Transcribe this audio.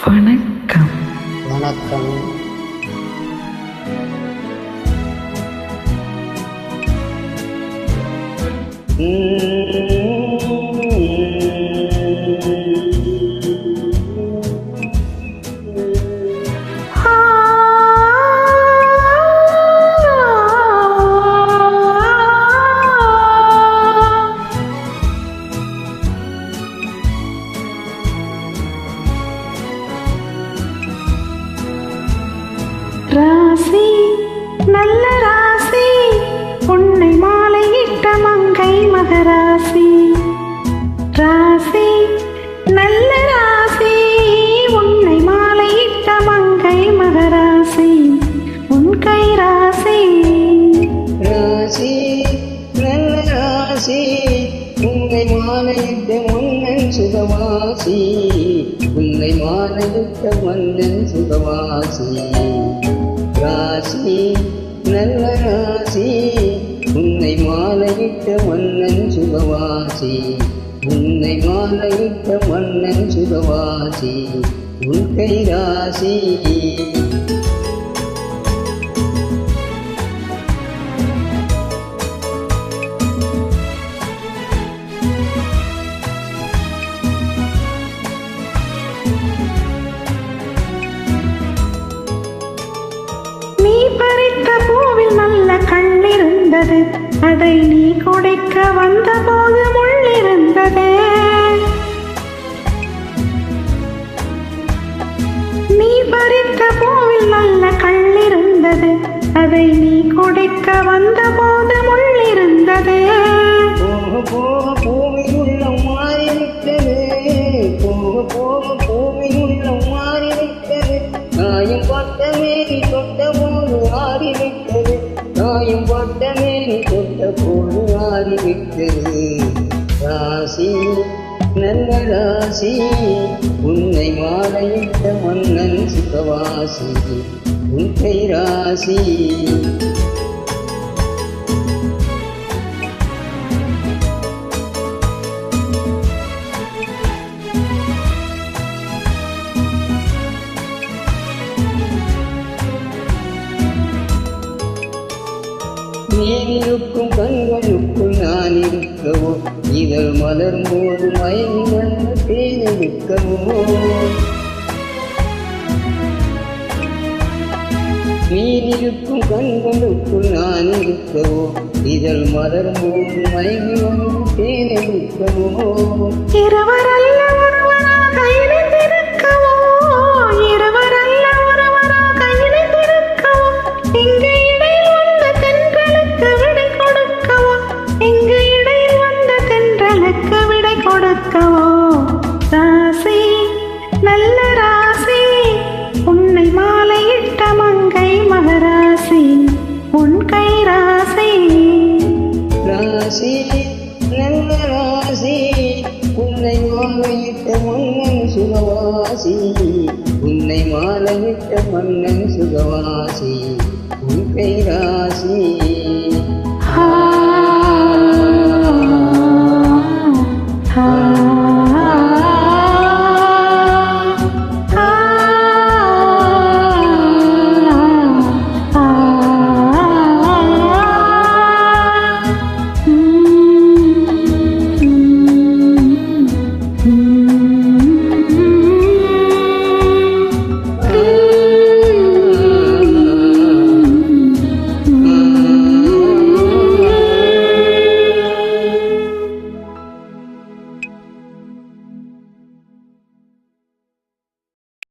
வணக்கம். வணக்கம். ராசி நல்ல ராசி, உன்னை மாலையிட்ட மங்கை மகராசி. ராசி நல்ல ராசி, உன்னை மாலையிட்ட மங்கை மகராசி. உன் கை ராசி. ராசி நல்ல ராசி, உன்னை மாலையிட்ட மன்னன் சுகவாசி. உன்னை மாலையிட்ட மன்னன் சுகவாசி. ராசி நல்ல ராசி, உன்னை மாலையிட்ட மன்னன் சுகவாசி. உன்னை மாலையிட்ட மன்னன் சுகவாசி. உன் கை ராசி. பறித்த பூவில் நல்ல கண்ணிருந்தது, அதை நீ கொடைக்க வந்த போது முள்ளிருந்தது. நீ பறித்த பூவில் நல்ல கண்ணிருந்தது, அதை நீ கொடைக்க வந்த போது முள்ளிருந்தது. போக போக பூவில் உள்ளம் மாறிவிட்டது. போக போக பூவில் உள்ளம் மாறிவிட்டது. காயம் பட்டமே நீ தொட்ட போது ஆறிவிட்டது. காயம் பட்டமே நீ தொட்ட போது ஆறிவிட்டது. ராசி நல்ல ராசி, உன்னை மாலையிட்ட மன்னன் சுகவாசி. உன் கை ராசி. நீருக்கும் கண்களுக்குள் நான் இருக்கவோ, இதழ் மலரும் போது மயங்கி வந்த தேனெடுக்கவோ. நீரிருக்கும் கண்களுக்குள் நான் இருக்கவோ, இதழ் மலரும் போது மயங்கி வந்து தேனெடுக்கவோ. இருவரல்ல ஒருவராக இணைந்திருக்கவோ, இருவரல்ல ஒருவராக இணைந்திருக்கவோ. இங்கு இடையில் வந்த தென்றலுக்கு விடை கொடுக்கவோ, இங்கு இடையில் வந்த தென்றலுக்கு விடை கொடுக்கவோ. ராசி நல்ல ராசி, உன்னை மாலையிட்ட மங்கை மகராசி. உன் கை ராசி. ராசி நல்ல ராசி, உன்னை மாலையிட்ட மன்னன் சுகவாசி. உன்னை மாலையிட்ட மன்னன் சுகவாசி. உன் கை ராசி.